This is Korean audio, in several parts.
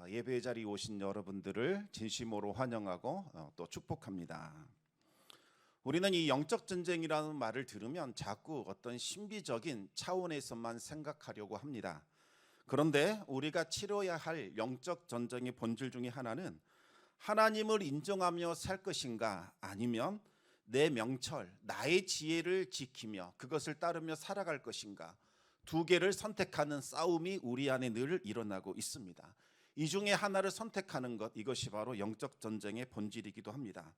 예배 자리에 오신 여러분들을 진심으로 환영하고 또 축복합니다. 우리는 이 영적 전쟁이라는 말을 들으면 자꾸 어떤 신비적인 차원에서만 생각하려고 합니다. 그런데 우리가 치러야 할 영적 전쟁의 본질 중에 하나는 하나님을 인정하며 살 것인가, 아니면 내 명철, 나의 지혜를 지키며 그것을 따르며 살아갈 것인가, 두 개를 선택하는 싸움이 우리 안에 늘 일어나고 있습니다. 이 중에 하나를 선택하는 것, 이것이 바로 영적 전쟁의 본질이기도 합니다.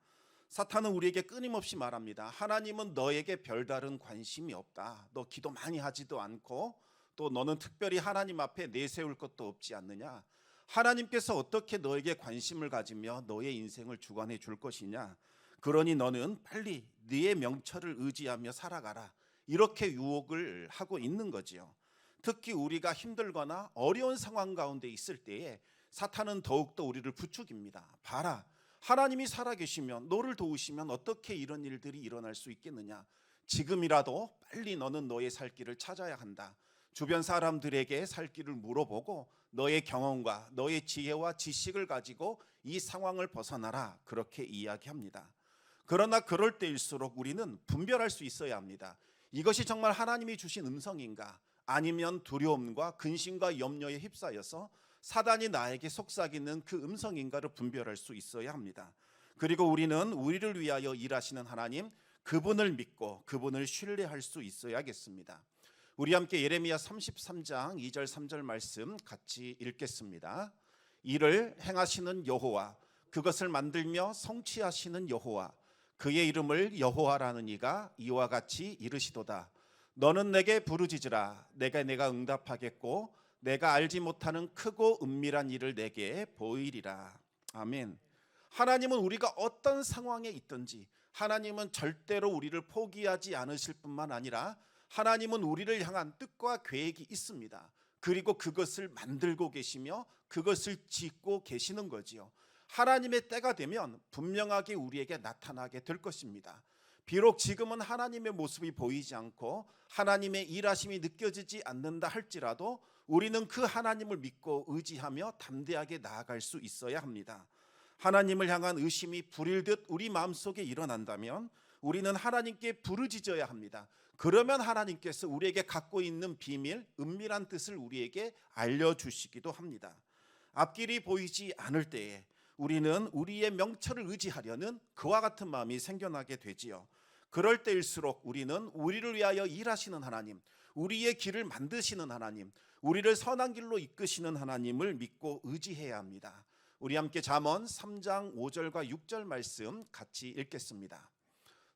사탄은 우리에게 끊임없이 말합니다. 하나님은 너에게 별다른 관심이 없다. 너 기도 많이 하지도 않고 또 너는 특별히 하나님 앞에 내세울 것도 없지 않느냐. 하나님께서 어떻게 너에게 관심을 가지며 너의 인생을 주관해 줄 것이냐. 그러니 너는 빨리 네의 명철을 의지하며 살아가라. 이렇게 유혹을 하고 있는 거지요. 특히 우리가 힘들거나 어려운 상황 가운데 있을 때에 사탄은 더욱더 우리를 부추깁니다. 봐라, 하나님이 살아계시면, 너를 도우시면 어떻게 이런 일들이 일어날 수 있겠느냐. 지금이라도 빨리 너는 너의 살 길을 찾아야 한다. 주변 사람들에게 살 길을 물어보고 너의 경험과 너의 지혜와 지식을 가지고 이 상황을 벗어나라. 그렇게 이야기합니다. 그러나 그럴 때일수록 우리는 분별할 수 있어야 합니다. 이것이 정말 하나님이 주신 음성인가, 아니면 두려움과 근심과 염려에 휩싸여서 사단이 나에게 속삭이는 그 음성인가를 분별할 수 있어야 합니다. 그리고 우리는 우리를 위하여 일하시는 하나님, 그분을 믿고 그분을 신뢰할 수 있어야겠습니다. 우리 함께 예레미야 33장 2절 3절 말씀 같이 읽겠습니다. 이를 행하시는 여호와, 그것을 만들며 성취하시는 여호와, 그의 이름을 여호와라는 이가 이와 같이 이르시도다. 너는 내게 부르짖으라. 내가 응답하겠고 내가 알지 못하는 크고 은밀한 일을 내게 보이리라. 아멘. 하나님은 우리가 어떤 상황에 있든지 하나님은 절대로 우리를 포기하지 않으실 뿐만 아니라 하나님은 우리를 향한 뜻과 계획이 있습니다. 그리고 그것을 만들고 계시며 그것을 짓고 계시는 거지요. 하나님의 때가 되면 분명하게 우리에게 나타나게 될 것입니다. 비록 지금은 하나님의 모습이 보이지 않고 하나님의 일하심이 느껴지지 않는다 할지라도 우리는 그 하나님을 믿고 의지하며 담대하게 나아갈 수 있어야 합니다. 하나님을 향한 의심이 불일듯 우리 마음속에 일어난다면 우리는 하나님께 부르짖어야 합니다. 그러면 하나님께서 우리에게 갖고 있는 비밀, 은밀한 뜻을 우리에게 알려주시기도 합니다. 앞길이 보이지 않을 때에 우리는 우리의 명철을 의지하려는 그와 같은 마음이 생겨나게 되지요. 그럴 때일수록 우리는 우리를 위하여 일하시는 하나님, 우리의 길을 만드시는 하나님, 우리를 선한 길로 이끄시는 하나님을 믿고 의지해야 합니다. 우리 함께 잠언 3장 5절과 6절 말씀 같이 읽겠습니다.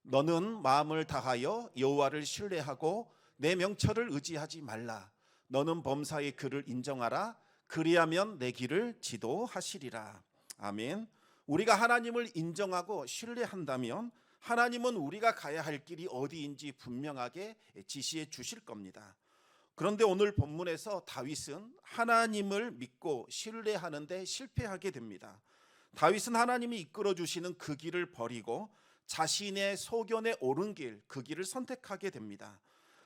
너는 마음을 다하여 여호와를 신뢰하고 내 명철을 의지하지 말라. 너는 범사의 그를 인정하라. 그리하면 내 길을 지도하시리라. 아멘. 우리가 하나님을 인정하고 신뢰한다면 하나님은 우리가 가야 할 길이 어디인지 분명하게 지시해 주실 겁니다. 그런데 오늘 본문에서 다윗은 하나님을 믿고 신뢰하는데 실패하게 됩니다. 다윗은 하나님이 이끌어 주시는 그 길을 버리고 자신의 소견에 옳은 길, 그 길을 선택하게 됩니다.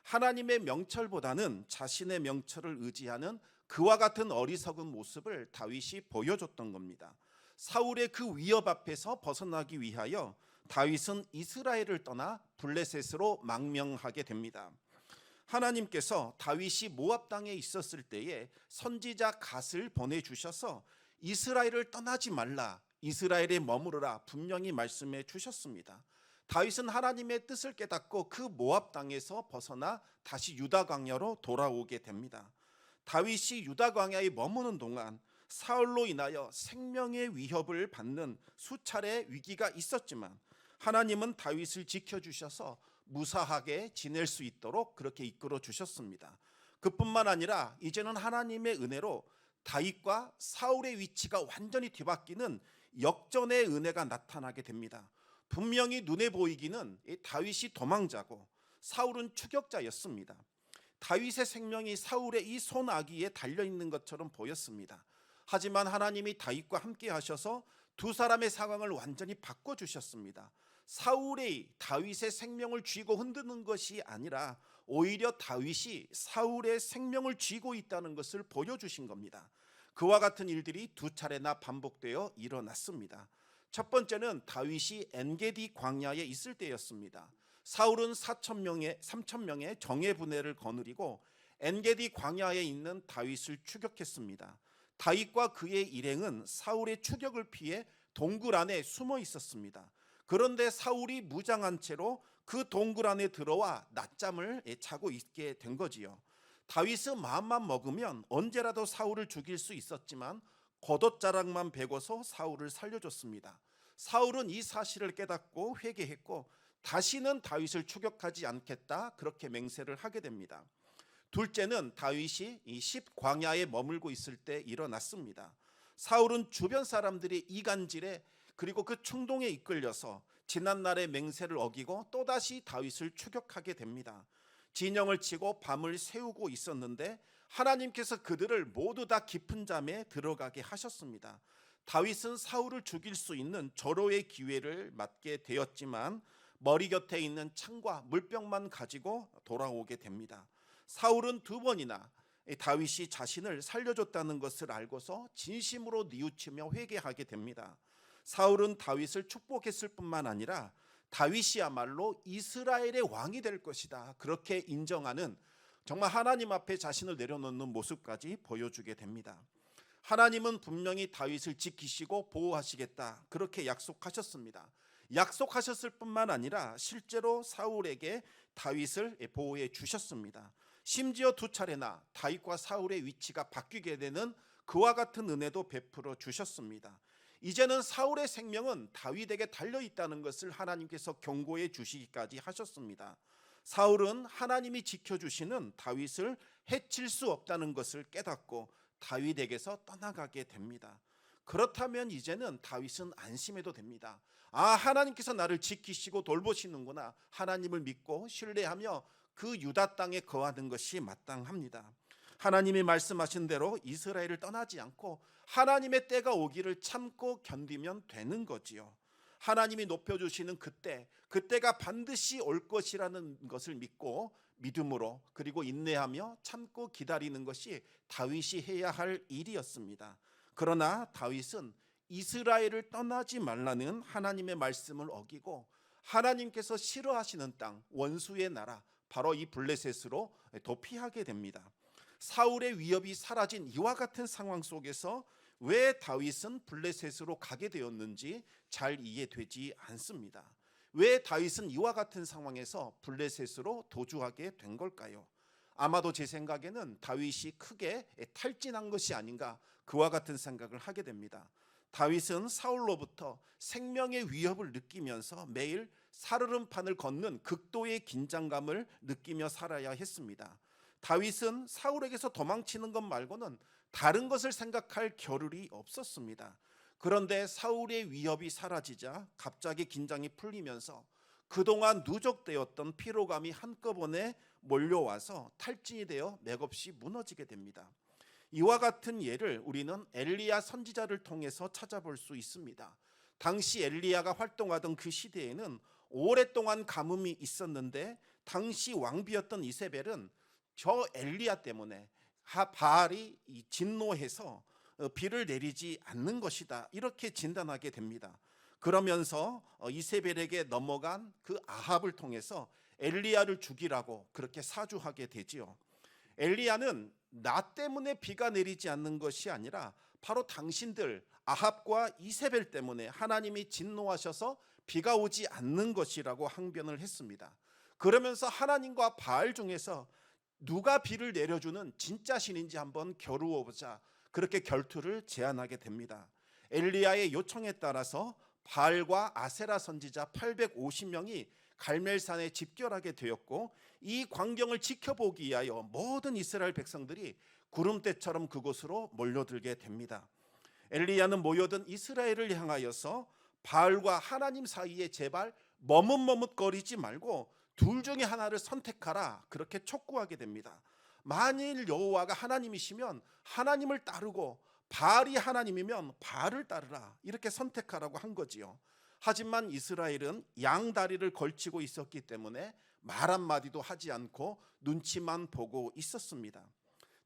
하나님의 명철보다는 자신의 명철을 의지하는 그와 같은 어리석은 모습을 다윗이 보여줬던 겁니다. 사울의 그 위협 앞에서 벗어나기 위하여 다윗은 이스라엘을 떠나 블레셋으로 망명하게 됩니다. 하나님께서 다윗이 모압 땅에 있었을 때에 선지자 갓을 보내주셔서 이스라엘을 떠나지 말라, 이스라엘에 머무르라 분명히 말씀해 주셨습니다. 다윗은 하나님의 뜻을 깨닫고 그 모압 땅에서 벗어나 다시 유다 광야로 돌아오게 됩니다. 다윗이 유다 광야에 머무는 동안 사울로 인하여 생명의 위협을 받는 수차례 위기가 있었지만 하나님은 다윗을 지켜주셔서 무사하게 지낼 수 있도록 그렇게 이끌어 주셨습니다. 그뿐만 아니라 이제는 하나님의 은혜로 다윗과 사울의 위치가 완전히 뒤바뀌는 역전의 은혜가 나타나게 됩니다. 분명히 눈에 보이기는 다윗이 도망자고 사울은 추격자였습니다. 다윗의 생명이 사울의 이 손아귀에 달려있는 것처럼 보였습니다. 하지만 하나님이 다윗과 함께 하셔서 두 사람의 상황을 완전히 바꿔주셨습니다. 사울이 다윗의 생명을 쥐고 흔드는 것이 아니라 오히려 다윗이 사울의 생명을 쥐고 있다는 것을 보여주신 겁니다. 그와 같은 일들이 두 차례나 반복되어 일어났습니다. 첫 번째는 다윗이 엔게디 광야에 있을 때였습니다. 사울은 3천 명의 정예 부대를 거느리고 엔게디 광야에 있는 다윗을 추격했습니다. 다윗과 그의 일행은 사울의 추격을 피해 동굴 안에 숨어 있었습니다. 그런데 사울이 무장한 채로 그 동굴 안에 들어와 낮잠을 자고 있게 된 거지요. 다윗은 마음만 먹으면 언제라도 사울을 죽일 수 있었지만 겉옷자락만 베고서 사울을 살려줬습니다. 사울은 이 사실을 깨닫고 회개했고 다시는 다윗을 추격하지 않겠다 그렇게 맹세를 하게 됩니다. 둘째는 다윗이 이 십광야에 머물고 있을 때 일어났습니다. 사울은 주변 사람들의 이간질에 그리고 그 충동에 이끌려서 지난날의 맹세를 어기고 또다시 다윗을 추격하게 됩니다. 진영을 치고 밤을 새우고 있었는데 하나님께서 그들을 모두 다 깊은 잠에 들어가게 하셨습니다. 다윗은 사울을 죽일 수 있는 절호의 기회를 맞게 되었지만 머리 곁에 있는 창과 물병만 가지고 돌아오게 됩니다. 사울은 두 번이나 다윗이 자신을 살려줬다는 것을 알고서 진심으로 뉘우치며 회개하게 됩니다. 사울은 다윗을 축복했을 뿐만 아니라 다윗이야말로 이스라엘의 왕이 될 것이다 그렇게 인정하는 정말 하나님 앞에 자신을 내려놓는 모습까지 보여주게 됩니다. 하나님은 분명히 다윗을 지키시고 보호하시겠다 그렇게 약속하셨습니다. 약속하셨을 뿐만 아니라 실제로 사울에게 다윗을 보호해 주셨습니다. 심지어 두 차례나 다윗과 사울의 위치가 바뀌게 되는 그와 같은 은혜도 베풀어 주셨습니다. 이제는 사울의 생명은 다윗에게 달려 있다는 것을 하나님께서 경고해 주시기까지 하셨습니다. 사울은 하나님이 지켜주시는 다윗을 해칠 수 없다는 것을 깨닫고 다윗에게서 떠나가게 됩니다. 그렇다면 이제는 다윗은 안심해도 됩니다. 하나님께서 나를 지키시고 돌보시는구나. 하나님을 믿고 신뢰하며 그 유다 땅에 거하는 것이 마땅합니다. 하나님이 말씀하신 대로 이스라엘을 떠나지 않고 하나님의 때가 오기를 참고 견디면 되는 거지요. 하나님이 높여주시는 그때가 반드시 올 것이라는 것을 믿고 믿음으로 그리고 인내하며 참고 기다리는 것이 다윗이 해야 할 일이었습니다. 그러나 다윗은 이스라엘을 떠나지 말라는 하나님의 말씀을 어기고 하나님께서 싫어하시는 땅 원수의 나라 바로 이 블레셋으로 도피하게 됩니다. 사울의 위협이 사라진 이와 같은 상황 속에서 왜 다윗은 블레셋으로 가게 되었는지 잘 이해되지 않습니다. 왜 다윗은 이와 같은 상황에서 블레셋으로 도주하게 된 걸까요? 아마도 제 생각에는 다윗이 크게 탈진한 것이 아닌가 그와 같은 생각을 하게 됩니다. 다윗은 사울로부터 생명의 위협을 느끼면서 매일 살얼음판을 걷는 극도의 긴장감을 느끼며 살아야 했습니다. 다윗은 사울에게서 도망치는 것 말고는 다른 것을 생각할 겨를이 없었습니다. 그런데 사울의 위협이 사라지자 갑자기 긴장이 풀리면서 그동안 누적되었던 피로감이 한꺼번에 몰려와서 탈진이 되어 맥없이 무너지게 됩니다. 이와 같은 예를 우리는 엘리야 선지자를 통해서 찾아볼 수 있습니다. 당시 엘리야가 활동하던 그 시대에는 오랫동안 가뭄이 있었는데 당시 왕비였던 이세벨은 저 엘리야 때문에 바알이 진노해서 비를 내리지 않는 것이다 이렇게 진단하게 됩니다. 그러면서 이세벨에게 넘어간 그 아합을 통해서 엘리야를 죽이라고 그렇게 사주하게 되지요. 엘리야는 나 때문에 비가 내리지 않는 것이 아니라 바로 당신들 아합과 이세벨 때문에 하나님이 진노하셔서 비가 오지 않는 것이라고 항변을 했습니다. 그러면서 하나님과 바알 중에서 누가 비를 내려주는 진짜 신인지 한번 겨루어 보자 그렇게 결투를 제안하게 됩니다. 엘리야의 요청에 따라서 바알과 아세라 선지자 850명이 갈멜산에 집결하게 되었고 이 광경을 지켜보기 위하여 모든 이스라엘 백성들이 구름대처럼 그곳으로 몰려들게 됩니다. 엘리야는 모여든 이스라엘을 향하여서 바알과 하나님 사이에 제발 머뭇머뭇거리지 말고 둘 중에 하나를 선택하라 그렇게 촉구하게 됩니다. 만일 여호와가 하나님이시면 하나님을 따르고 바알이 하나님이면 바알을 따르라 이렇게 선택하라고 한 거지요. 하지만 이스라엘은 양다리를 걸치고 있었기 때문에 말 한마디도 하지 않고 눈치만 보고 있었습니다.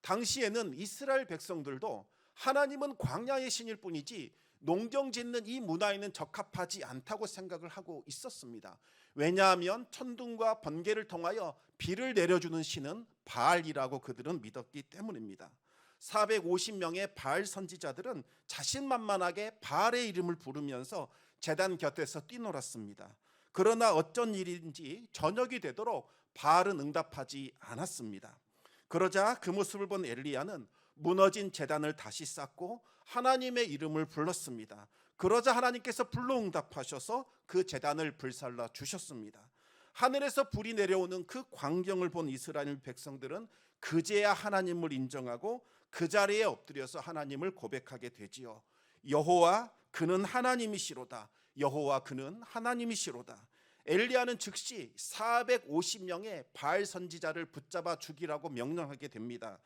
당시에는 이스라엘 백성들도 하나님은 광야의 신일 뿐이지 농경 짓는 이 문화에는 적합하지 않다고 생각을 하고 있었습니다. 왜냐하면 천둥과 번개를 통하여 비를 내려주는 신은 바알이라고 그들은 믿었기 때문입니다. 450명의 바알 선지자들은 자신만만하게 바알의 이름을 부르면서 제단 곁에서 뛰놀았습니다. 그러나 어쩐 일인지 저녁이 되도록 바알은 응답하지 않았습니다. 그러자 그 모습을 본 엘리야는 무너진 제단을 다시 쌓고 하나님의 이름을 불렀습니다. 그러자 하나님께서 불로 응답하셔서 그 제단을 불살라 주셨습니다. 하늘에서 불이 내려오는 그 광경을 본 이스라엘 백성들은 그제야 하나님을 인정하고 그 자리에 엎드려서 하나님을 고백하게 되지요. 여호와 그는 하나님이시로다. 여호와 그는 하나님이시로다. 엘리야는 즉시 450명의 바알 선지자를 붙잡아 죽이라고 명령하게 됩니다.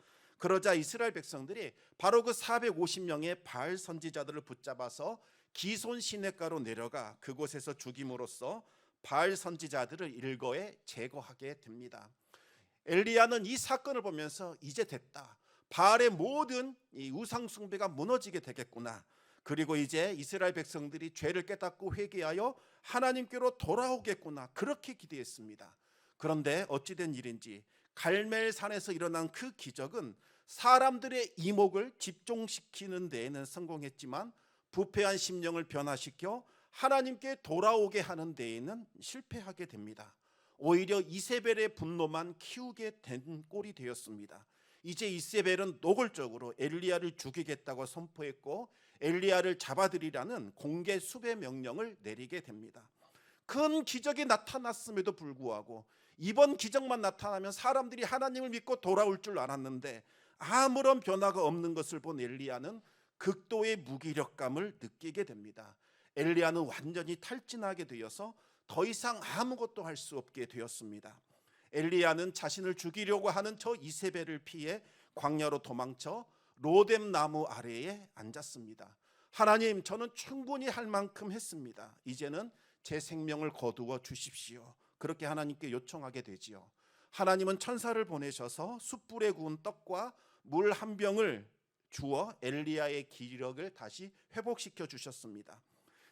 그러자 이스라엘 백성들이 바로 그 450명의 바알 선지자들을 붙잡아서 기손 시냇가로 내려가 그곳에서 죽임으로써 바알 선지자들을 일거에 제거하게 됩니다. 엘리야는 이 사건을 보면서 이제 됐다. 바알의 모든 이 우상 숭배가 무너지게 되겠구나. 그리고 이제 이스라엘 백성들이 죄를 깨닫고 회개하여 하나님께로 돌아오겠구나. 그렇게 기대했습니다. 그런데 어찌된 일인지 갈멜산에서 일어난 그 기적은 사람들의 이목을 집중시키는 데에는 성공했지만 부패한 심령을 변화시켜 하나님께 돌아오게 하는 데에는 실패하게 됩니다. 오히려 이세벨의 분노만 키우게 된 꼴이 되었습니다. 이제 이세벨은 노골적으로 엘리야를 죽이겠다고 선포했고 엘리야를 잡아들이라는 공개 수배 명령을 내리게 됩니다. 큰 기적이 나타났음에도 불구하고 이번 기적만 나타나면 사람들이 하나님을 믿고 돌아올 줄 알았는데 아무런 변화가 없는 것을 본 엘리야는 극도의 무기력감을 느끼게 됩니다. 엘리야는 완전히 탈진하게 되어서 더 이상 아무것도 할 수 없게 되었습니다. 엘리야는 자신을 죽이려고 하는 저 이세벨을 피해 광야로 도망쳐 로뎀 나무 아래에 앉았습니다. 하나님, 저는 충분히 할 만큼 했습니다. 이제는 제 생명을 거두어 주십시오. 그렇게 하나님께 요청하게 되지요. 하나님은 천사를 보내셔서 숯불에 구운 떡과 물 한 병을 주어 엘리야의 기력을 다시 회복시켜 주셨습니다.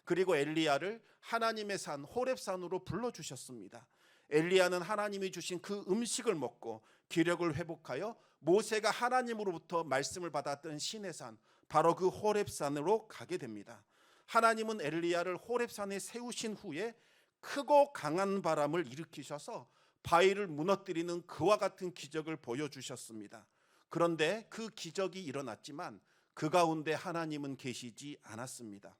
그리고 엘리야를 하나님의 산 호렙산으로 불러주셨습니다. 엘리야는 하나님이 주신 그 음식을 먹고 기력을 회복하여 모세가 하나님으로부터 말씀을 받았던 시내산 바로 그 호렙산으로 가게 됩니다. 하나님은 엘리야를 호렙산에 세우신 후에 크고 강한 바람을 일으키셔서 바위를 무너뜨리는 그와 같은 기적을 보여주셨습니다. 그런데 그 기적이 일어났지만 그 가운데 하나님은 계시지 않았습니다.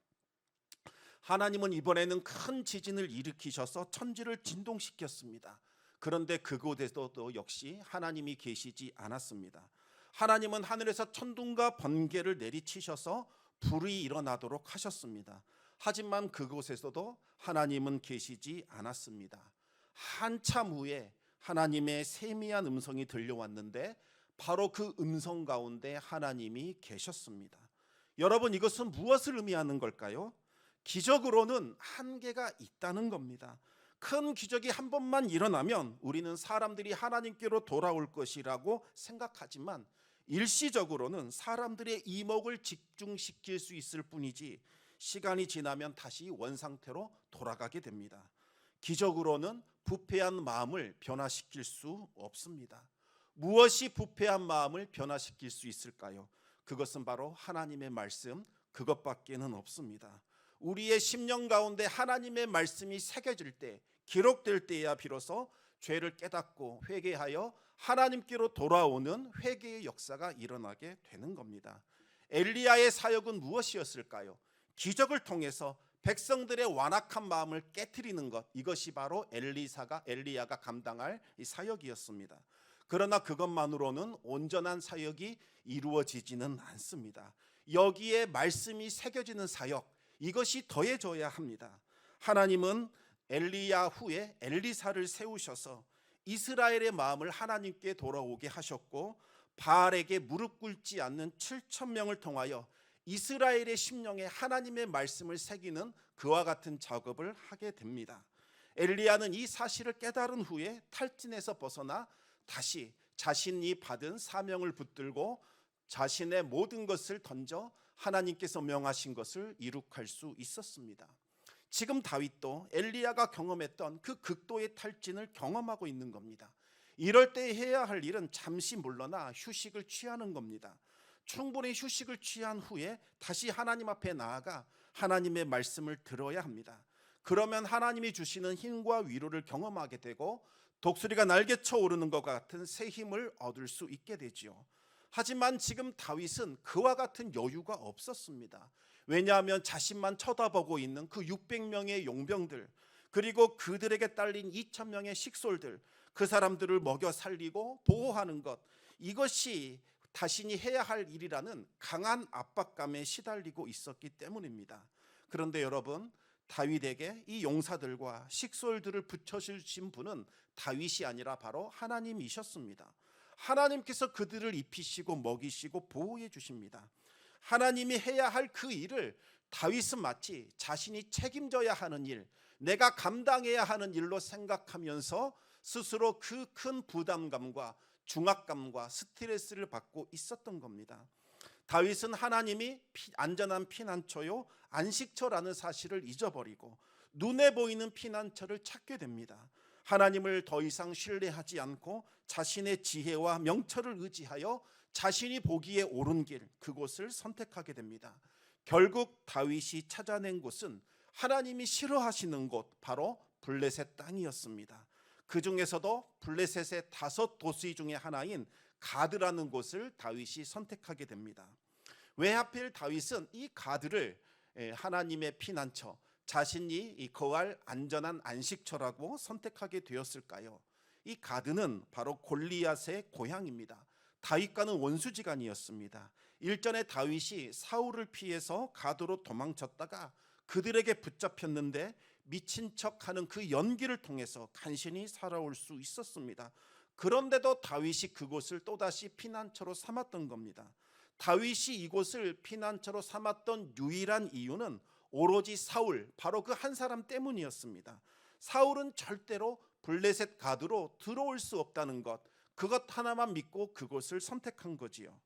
하나님은 이번에는 큰 지진을 일으키셔서 천지를 진동시켰습니다. 그런데 그곳에서도 역시 하나님이 계시지 않았습니다. 하나님은 하늘에서 천둥과 번개를 내리치셔서 불이 일어나도록 하셨습니다. 하지만 그곳에서도 하나님은 계시지 않았습니다. 한참 후에 하나님의 세미한 음성이 들려왔는데 바로 그 음성 가운데 하나님이 계셨습니다. 여러분, 이것은 무엇을 의미하는 걸까요? 기적으로는 한계가 있다는 겁니다. 큰 기적이 한 번만 일어나면 우리는 사람들이 하나님께로 돌아올 것이라고 생각하지만 일시적으로는 사람들의 이목을 집중시킬 수 있을 뿐이지 시간이 지나면 다시 원상태로 돌아가게 됩니다. 기적으로는 부패한 마음을 변화시킬 수 없습니다. 무엇이 부패한 마음을 변화시킬 수 있을까요? 그것은 바로 하나님의 말씀, 그것밖에는 없습니다. 우리의 심령 가운데 하나님의 말씀이 새겨질 때, 기록될 때야 비로소 죄를 깨닫고 회개하여 하나님께로 돌아오는 회개의 역사가 일어나게 되는 겁니다. 엘리야의 사역은 무엇이었을까요? 기적을 통해서 백성들의 완악한 마음을 깨트리는 것, 이것이 바로 엘리야가 감당할 이 사역이었습니다. 그러나 그것만으로는 온전한 사역이 이루어지지는 않습니다. 여기에 말씀이 새겨지는 사역, 이것이 더해져야 합니다. 하나님은 엘리야 후에 엘리사를 세우셔서 이스라엘의 마음을 하나님께 돌아오게 하셨고 바알에게 무릎 꿇지 않는 7,000명을 통하여 이스라엘의 심령에 하나님의 말씀을 새기는 그와 같은 작업을 하게 됩니다. 엘리야는 이 사실을 깨달은 후에 탈진에서 벗어나 다시 자신이 받은 사명을 붙들고 자신의 모든 것을 던져 하나님께서 명하신 것을 이룩할 수 있었습니다. 지금 다윗도 엘리야가 경험했던 그 극도의 탈진을 경험하고 있는 겁니다. 이럴 때 해야 할 일은 잠시 물러나 휴식을 취하는 겁니다. 충분히 휴식을 취한 후에 다시 하나님 앞에 나아가 하나님의 말씀을 들어야 합니다. 그러면 하나님이 주시는 힘과 위로를 경험하게 되고 독수리가 날개쳐 오르는 것 같은 새 힘을 얻을 수 있게 되지요. 하지만 지금 다윗은 그와 같은 여유가 없었습니다. 왜냐하면 자신만 쳐다보고 있는 그 600명의 용병들, 그리고 그들에게 딸린 2000명의 식솔들, 그 사람들을 먹여 살리고 보호하는 것, 이것이 자신이 해야 할 일이라는 강한 압박감에 시달리고 있었기 때문입니다. 그런데 여러분, 다윗에게 이 용사들과 식솔들을 붙여주신 분은 다윗이 아니라 바로 하나님이셨습니다. 하나님께서 그들을 입히시고 먹이시고 보호해 주십니다. 하나님이 해야 할 그 일을 다윗은 마치 자신이 책임져야 하는 일, 내가 감당해야 하는 일로 생각하면서 스스로 그 큰 부담감과 중압감과 스트레스를 받고 있었던 겁니다. 다윗은 하나님이 안전한 피난처요 안식처라는 사실을 잊어버리고 눈에 보이는 피난처를 찾게 됩니다. 하나님을 더 이상 신뢰하지 않고 자신의 지혜와 명철을 의지하여 자신이 보기에 옳은 길, 그곳을 선택하게 됩니다. 결국 다윗이 찾아낸 곳은 하나님이 싫어하시는 곳, 바로 블레셋 땅이었습니다. 그 중에서도 블레셋의 5 도시 중에 하나인 가드라는 곳을 다윗이 선택하게 됩니다. 왜 하필 다윗은 이 가드를 하나님의 피난처, 자신이 거할 안전한 안식처라고 선택하게 되었을까요? 이 가드는 바로 골리앗의 고향입니다. 다윗과는 원수지간이었습니다. 일전에 다윗이 사울을 피해서 가드로 도망쳤다가 그들에게 붙잡혔는데 미친 척하는 그 연기를 통해서 간신히 살아올 수 있었습니다. 그런데도 다윗이 그곳을 또다시 피난처로 삼았던 겁니다. 다윗이 이곳을 피난처로 삼았던 유일한 이유는 오로지 사울, 바로 그 한 사람 때문이었습니다. 사울은 절대로 블레셋 가드로 들어올 수 없다는 것, 그것 하나만 믿고 그곳을 선택한 거지요.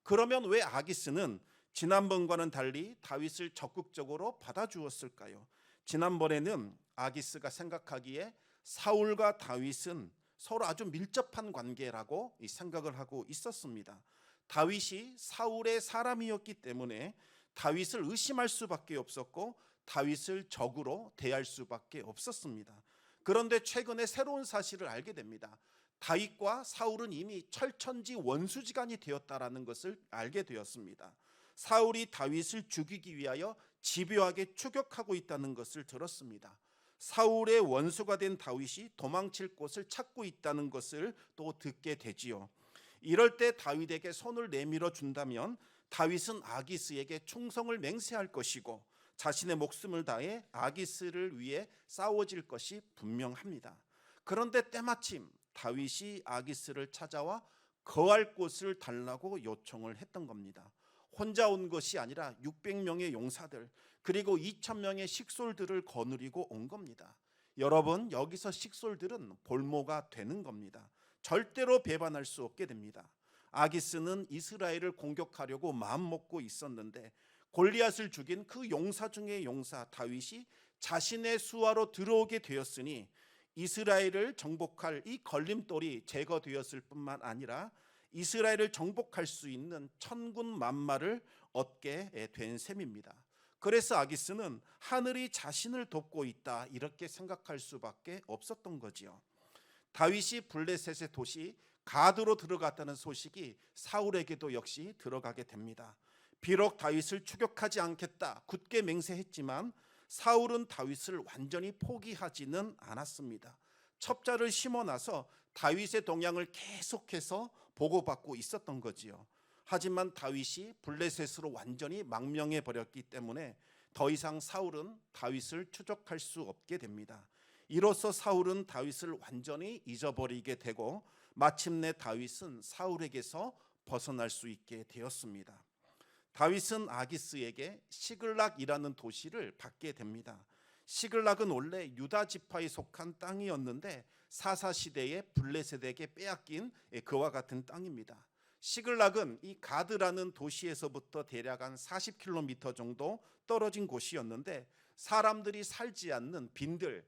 그러면 왜 아기스는 지난번과는 달리 다윗을 적극적으로 받아주었을까요? 지난번에는 아기스가 생각하기에 사울과 다윗은 서로 아주 밀접한 관계라고 생각을 하고 있었습니다. 다윗이 사울의 사람이었기 때문에 다윗을 의심할 수밖에 없었고 다윗을 적으로 대할 수밖에 없었습니다. 그런데 최근에 새로운 사실을 알게 됩니다. 다윗과 사울은 이미 철천지 원수지간이 되었다라는 것을 알게 되었습니다. 사울이 다윗을 죽이기 위하여 집요하게 추격하고 있다는 것을 들었습니다. 사울의 원수가 된 다윗이 도망칠 곳을 찾고 있다는 것을 또 듣게 되지요. 이럴 때 다윗에게 손을 내밀어 준다면 다윗은 아기스에게 충성을 맹세할 것이고 자신의 목숨을 다해 아기스를 위해 싸워질 것이 분명합니다. 그런데 때마침 다윗이 아기스를 찾아와 거할 곳을 달라고 요청을 했던 겁니다. 혼자 온 것이 아니라 600명의 용사들, 그리고 2000명의 식솔들을 거느리고 온 겁니다. 여러분, 여기서 식솔들은 볼모가 되는 겁니다. 절대로 배반할 수 없게 됩니다. 아기스는 이스라엘을 공격하려고 마음먹고 있었는데 골리앗을 죽인 그 용사 중의 용사 다윗이 자신의 수하로 들어오게 되었으니 이스라엘을 정복할 이 걸림돌이 제거되었을 뿐만 아니라 이스라엘을 정복할 수 있는 천군 만마를 얻게 된 셈입니다. 그래서 아기스는 하늘이 자신을 돕고 있다, 이렇게 생각할 수밖에 없었던 거지요. 다윗이 블레셋의 도시 가드로 들어갔다는 소식이 사울에게도 역시 들어가게 됩니다. 비록 다윗을 추격하지 않겠다 굳게 맹세했지만 사울은 다윗을 완전히 포기하지는 않았습니다. 첩자를 심어놔서 다윗의 동향을 계속해서 보고받고 있었던 거지요. 하지만 다윗이 블레셋으로 완전히 망명해 버렸기 때문에 더 이상 사울은 다윗을 추적할 수 없게 됩니다. 이로써 사울은 다윗을 완전히 잊어버리게 되고 마침내 다윗은 사울에게서 벗어날 수 있게 되었습니다. 다윗은 아기스에게 시글락이라는 도시를 받게 됩니다. 시글락은 원래 유다 지파에 속한 땅이었는데 사사 시대에 블레셋에게 빼앗긴 그와 같은 땅입니다. 시글락은 이 가드라는 도시에서부터 대략 한 40km 정도 떨어진 곳이었는데 사람들이 살지 않는 빈들,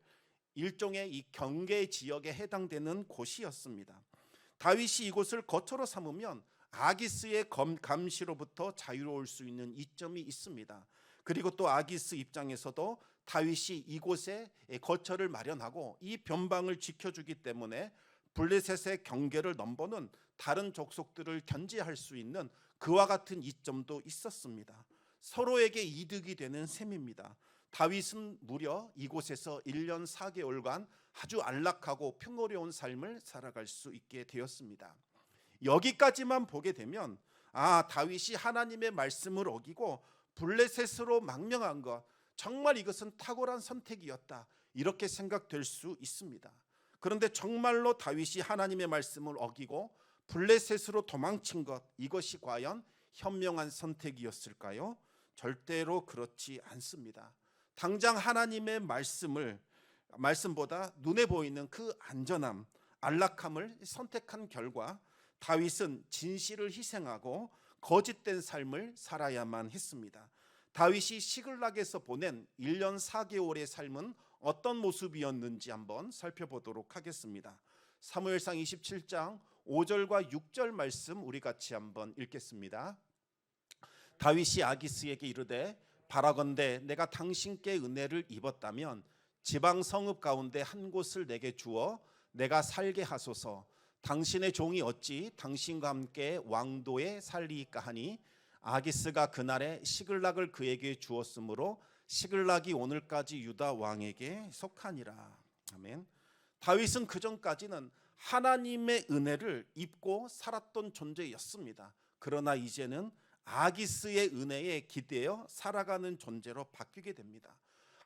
일종의 이 경계 지역에 해당되는 곳이었습니다. 다윗이 이곳을 거처로 삼으면 아기스의 감시로부터 자유로울 수 있는 이점이 있습니다. 그리고 또 아기스 입장에서도 다윗이 이곳에 거처를 마련하고 이 변방을 지켜주기 때문에 블레셋의 경계를 넘보는 다른 족속들을 견제할 수 있는 그와 같은 이점도 있었습니다. 서로에게 이득이 되는 셈입니다. 다윗은 무려 이곳에서 1년 4개월간 아주 안락하고 평화로운 삶을 살아갈 수 있게 되었습니다. 여기까지만 보게 되면 다윗이 하나님의 말씀을 어기고 블레셋으로 망명한 것, 정말 이것은 탁월한 선택이었다, 이렇게 생각될 수 있습니다. 그런데 정말로 다윗이 하나님의 말씀을 어기고 블레셋으로 도망친 것, 이것이 과연 현명한 선택이었을까요? 절대로 그렇지 않습니다. 당장 하나님의 말씀보다 눈에 보이는 그 안전함, 안락함을 선택한 결과 다윗은 진실을 희생하고 거짓된 삶을 살아야만 했습니다. 다윗이 시글락에서 보낸 1년 4개월의 삶은 어떤 모습이었는지 한번 살펴보도록 하겠습니다. 사무엘상 27장 5절과 6절 말씀 우리 같이 한번 읽겠습니다. 다윗이 아기스에게 이르되 바라건대 내가 당신께 은혜를 입었다면 지방 성읍 가운데 한 곳을 내게 주어 내가 살게 하소서. 당신의 종이 어찌 당신과 함께 왕도에 살리이까 하니 아기스가 그날에 시글락을 그에게 주었으므로 시글락이 오늘까지 유다 왕에게 속하니라. 아멘. 다윗은 그 전까지는 하나님의 은혜를 입고 살았던 존재였습니다. 그러나 이제는 아기스의 은혜에 기대어 살아가는 존재로 바뀌게 됩니다.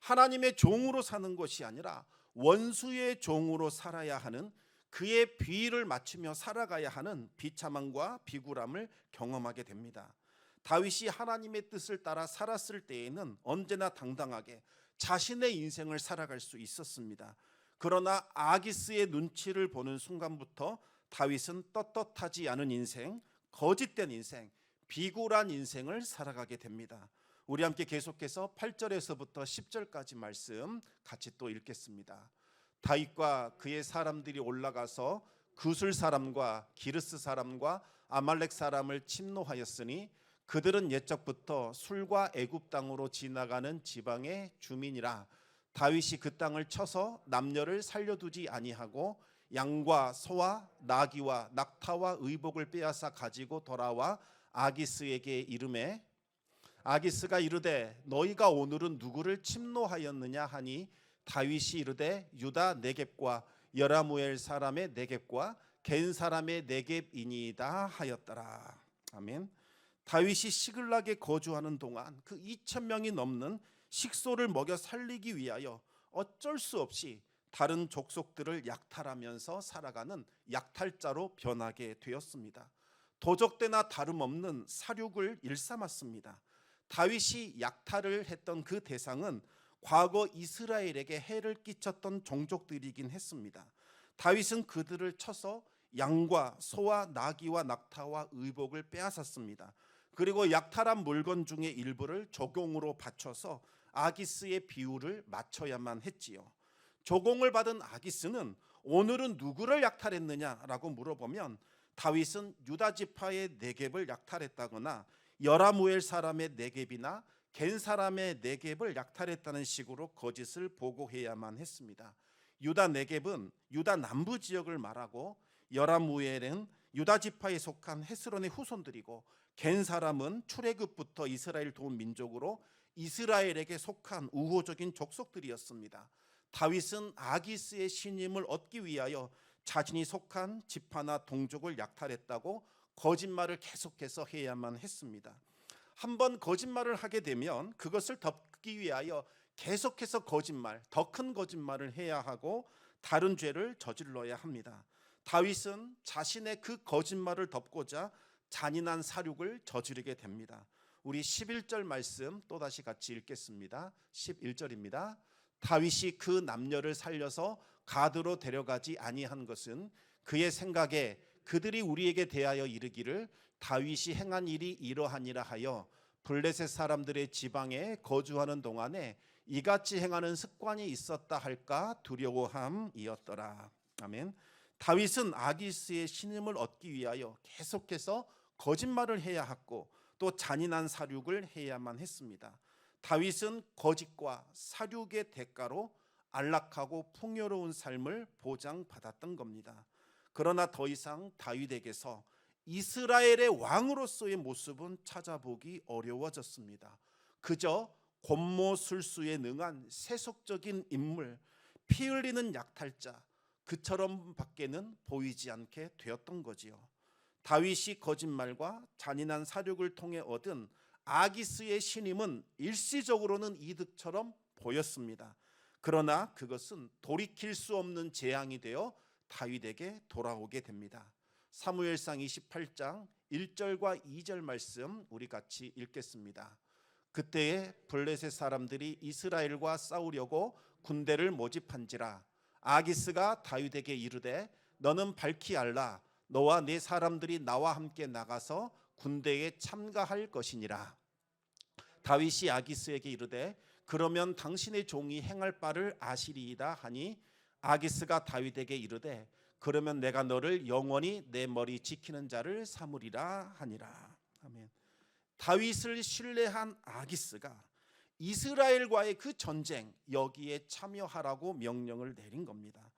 하나님의 종으로 사는 것이 아니라 원수의 종으로 살아야 하는, 그의 비위를 맞추며 살아가야 하는 비참함과 비굴함을 경험하게 됩니다. 다윗이 하나님의 뜻을 따라 살았을 때에는 언제나 당당하게 자신의 인생을 살아갈 수 있었습니다. 그러나 아기스의 눈치를 보는 순간부터 다윗은 떳떳하지 않은 인생, 거짓된 인생, 비굴한 인생을 살아가게 됩니다. 우리 함께 계속해서 8절에서부터 10절까지 말씀 같이 또 읽겠습니다. 다윗과 그의 사람들이 올라가서 구술 사람과 기르스 사람과 아말렉 사람을 침노하였으니 그들은 옛적부터 술과 애굽 땅으로 지나가는 지방의 주민이라. 다윗이 그 땅을 쳐서 남녀를 살려두지 아니하고 양과 소와 나귀와 낙타와 의복을 빼앗아 가지고 돌아와 아기스에게 이르매 아기스가 이르되 너희가 오늘은 누구를 침노하였느냐 하니 다윗이 이르되 유다 네겝과 여라무엘 사람의 네겝과 겐 사람의 네겝이니이다 하였더라. 아멘. 다윗이 시글락에 거주하는 동안 그 2,000명이 넘는 식소를 먹여 살리기 위하여 어쩔 수 없이 다른 족속들을 약탈하면서 살아가는 약탈자로 변하게 되었습니다. 도적대나 다름없는 사륙을 일삼았습니다. 다윗이 약탈을 했던 그 대상은 과거 이스라엘에게 해를 끼쳤던 종족들이긴 했습니다. 다윗은 그들을 쳐서 양과 소와 나귀와 낙타와 의복을 빼앗았습니다. 그리고 약탈한 물건 중에 일부를 조공으로 바쳐서 아기스의 비율을 맞춰야만 했지요. 조공을 받은 아기스는 오늘은 누구를 약탈했느냐라고 물어보면 다윗은 유다 지파의 네겝을 약탈했다거나 여라무엘 사람의 네겝이나 겐 사람의 네겝을 약탈했다는 식으로 거짓을 보고해야만 했습니다. 유다 네겝은 유다 남부 지역을 말하고 여라무엘은 유다 지파에 속한 헤스론의 후손들이고 겐 사람은 출애굽부터 이스라엘 돈 민족으로 이스라엘에게 속한 우호적인 족속들이었습니다. 다윗은 아기스의 신임을 얻기 위하여 자신이 속한 지파나 동족을 약탈했다고 거짓말을 계속해서 해야만 했습니다. 한번 거짓말을 하게 되면 그것을 덮기 위하여 계속해서 거짓말, 더 큰 거짓말을 해야 하고 다른 죄를 저질러야 합니다. 다윗은 자신의 그 거짓말을 덮고자 잔인한 사륙을 저지르게 됩니다. 우리 11절 말씀 또다시 같이 읽겠습니다. 11절입니다. 다윗이 그 남녀를 살려서 가드로 데려가지 아니한 것은 그의 생각에 그들이 우리에게 대하여 이르기를 다윗이 행한 일이 이러하니라 하여 블레셋 사람들의 지방에 거주하는 동안에 이같이 행하는 습관이 있었다 할까 두려워함이었더라. 아멘. 다윗은 아기스의 신임을 얻기 위하여 계속해서 거짓말을 해야 했고 또 잔인한 사륙을 해야만 했습니다. 다윗은 거짓과 사륙의 대가로 안락하고 풍요로운 삶을 보장받았던 겁니다. 그러나 더 이상 다윗에게서 이스라엘의 왕으로서의 모습은 찾아보기 어려워졌습니다. 그저 권모술수에 능한 세속적인 인물, 피 흘리는 약탈자, 그처럼 밖에는 보이지 않게 되었던 거지요. 다윗이 거짓말과 잔인한 사륙을 통해 얻은 아기스의 신임은 일시적으로는 이득처럼 보였습니다. 그러나 그것은 돌이킬 수 없는 재앙이 되어 다윗에게 돌아오게 됩니다. 사무엘상 28장 1절과 2절 말씀 우리 같이 읽겠습니다. 그때에 블레셋 사람들이 이스라엘과 싸우려고 군대를 모집한지라 아기스가 다윗에게 이르되 너는 밝히 알라 너와 네 사람들이 나와 함께 나가서 군대에 참가할 것이니라. 다윗이 아기스에게 이르되 그러면 당신의 종이 행할 바를 아시리이다 하니 아기스가 다윗에게 이르되 그러면 내가 너를 영원히 내 머리 지키는 자를 삼으리라 하니라. 아멘. 다윗을 신뢰한 아기스가 이스라엘과의 그 전쟁 여기에 참여하라고 명령을 내린 겁니다.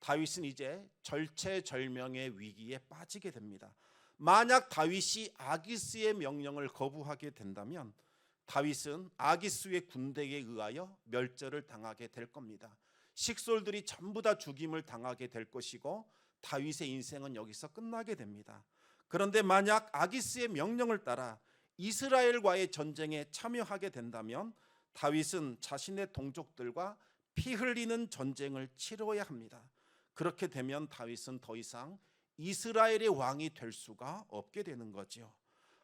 다윗은 이제 절체절명의 위기에 빠지게 됩니다. 만약 다윗이 아기스의 명령을 거부하게 된다면 다윗은 아기스의 군대에 의하여 멸절을 당하게 될 겁니다. 식솔들이 전부 다 죽임을 당하게 될 것이고 다윗의 인생은 여기서 끝나게 됩니다. 그런데 만약 아기스의 명령을 따라 이스라엘과의 전쟁에 참여하게 된다면 다윗은 자신의 동족들과 피 흘리는 전쟁을 치러야 합니다. 그렇게 되면 다윗은 더 이상 이스라엘의 왕이 될 수가 없게 되는 거죠.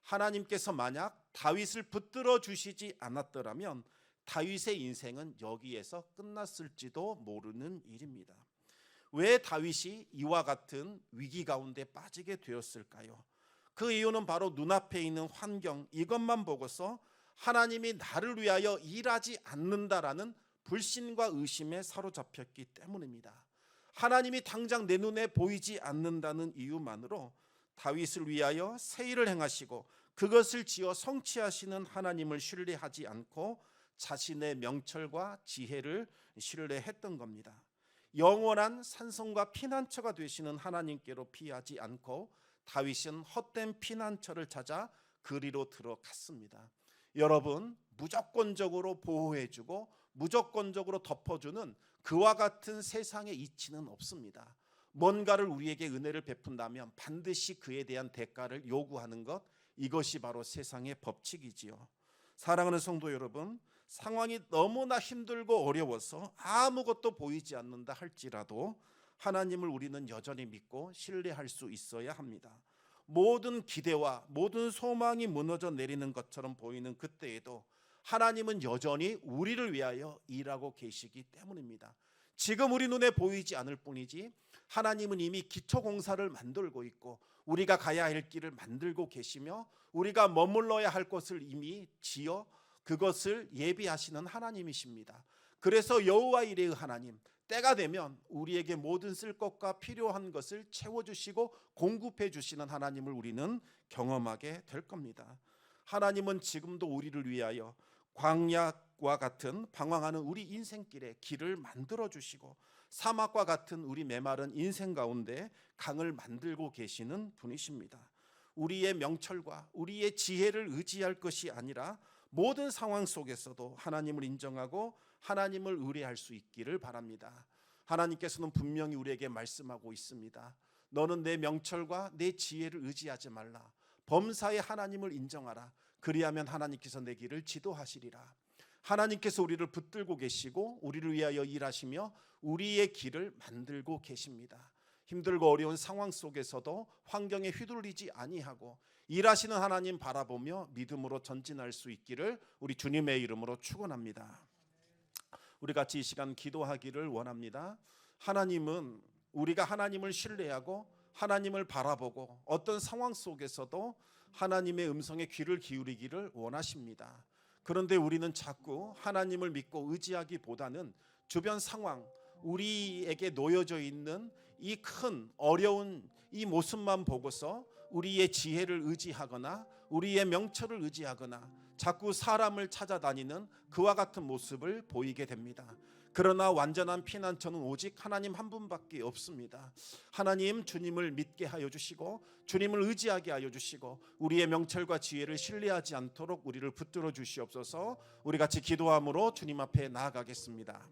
하나님께서 만약 다윗을 붙들어 주시지 않았더라면 다윗의 인생은 여기에서 끝났을지도 모르는 일입니다. 왜 다윗이 이와 같은 위기 가운데 빠지게 되었을까요? 그 이유는 바로 눈앞에 있는 환경 이것만 보고서 하나님이 나를 위하여 일하지 않는다라는 불신과 의심에 사로잡혔기 때문입니다. 하나님이 당장 내 눈에 보이지 않는다는 이유만으로 다윗을 위하여 새 일을 행하시고 그것을 지어 성취하시는 하나님을 신뢰하지 않고 자신의 명철과 지혜를 신뢰했던 겁니다. 영원한 산성과 피난처가 되시는 하나님께로 피하지 않고 다윗은 헛된 피난처를 찾아 그리로 들어갔습니다. 여러분, 무조건적으로 보호해주고 무조건적으로 덮어주는 그와 같은 세상의 이치는 없습니다. 뭔가를 우리에게 은혜를 베푼다면 반드시 그에 대한 대가를 요구하는 것, 이것이 바로 세상의 법칙이지요. 사랑하는 성도 여러분, 상황이 너무나 힘들고 어려워서 아무것도 보이지 않는다 할지라도 하나님을 우리는 여전히 믿고 신뢰할 수 있어야 합니다. 모든 기대와 모든 소망이 무너져 내리는 것처럼 보이는 그때에도 하나님은 여전히 우리를 위하여 일하고 계시기 때문입니다. 지금 우리 눈에 보이지 않을 뿐이지 하나님은 이미 기초공사를 만들고 있고 우리가 가야 할 길을 만들고 계시며 우리가 머물러야 할 곳을 이미 지어 그것을 예비하시는 하나님이십니다. 그래서 여호와 이레의 하나님, 때가 되면 우리에게 모든 쓸 것과 필요한 것을 채워주시고 공급해 주시는 하나님을 우리는 경험하게 될 겁니다. 하나님은 지금도 우리를 위하여 광야와 같은 방황하는 우리 인생길에 길을 만들어 주시고 사막과 같은 우리 메마른 인생 가운데 강을 만들고 계시는 분이십니다. 우리의 명철과 우리의 지혜를 의지할 것이 아니라 모든 상황 속에서도 하나님을 인정하고 하나님을 의뢰할 수 있기를 바랍니다. 하나님께서는 분명히 우리에게 말씀하고 있습니다. 너는 내 명철과 내 지혜를 의지하지 말라. 범사의 하나님을 인정하라. 그리하면 하나님께서 내 길을 지도하시리라. 하나님께서 우리를 붙들고 계시고 우리를 위하여 일하시며 우리의 길을 만들고 계십니다. 힘들고 어려운 상황 속에서도 환경에 휘둘리지 아니하고 일하시는 하나님 바라보며 믿음으로 전진할 수 있기를 우리 주님의 이름으로 축원합니다. 우리 같이 이 시간 기도하기를 원합니다. 하나님은 우리가 하나님을 신뢰하고 하나님을 바라보고 어떤 상황 속에서도 하나님의 음성에 귀를 기울이기를 원하십니다. 그런데 우리는 자꾸 하나님을 믿고 의지하기보다는 주변 상황, 우리에게 놓여져 있는 이 큰 어려운 이 모습만 보고서 우리의 지혜를 의지하거나 우리의 명철을 의지하거나 자꾸 사람을 찾아다니는 그와 같은 모습을 보이게 됩니다. 그러나 완전한 피난처는 오직 하나님 한 분밖에 없습니다. 하나님, 주님을 믿게 하여 주시고 주님을 의지하게 하여 주시고 우리의 명철과 지혜를 신뢰하지 않도록 우리를 붙들어 주시옵소서. 우리 같이 기도함으로 주님 앞에 나아가겠습니다.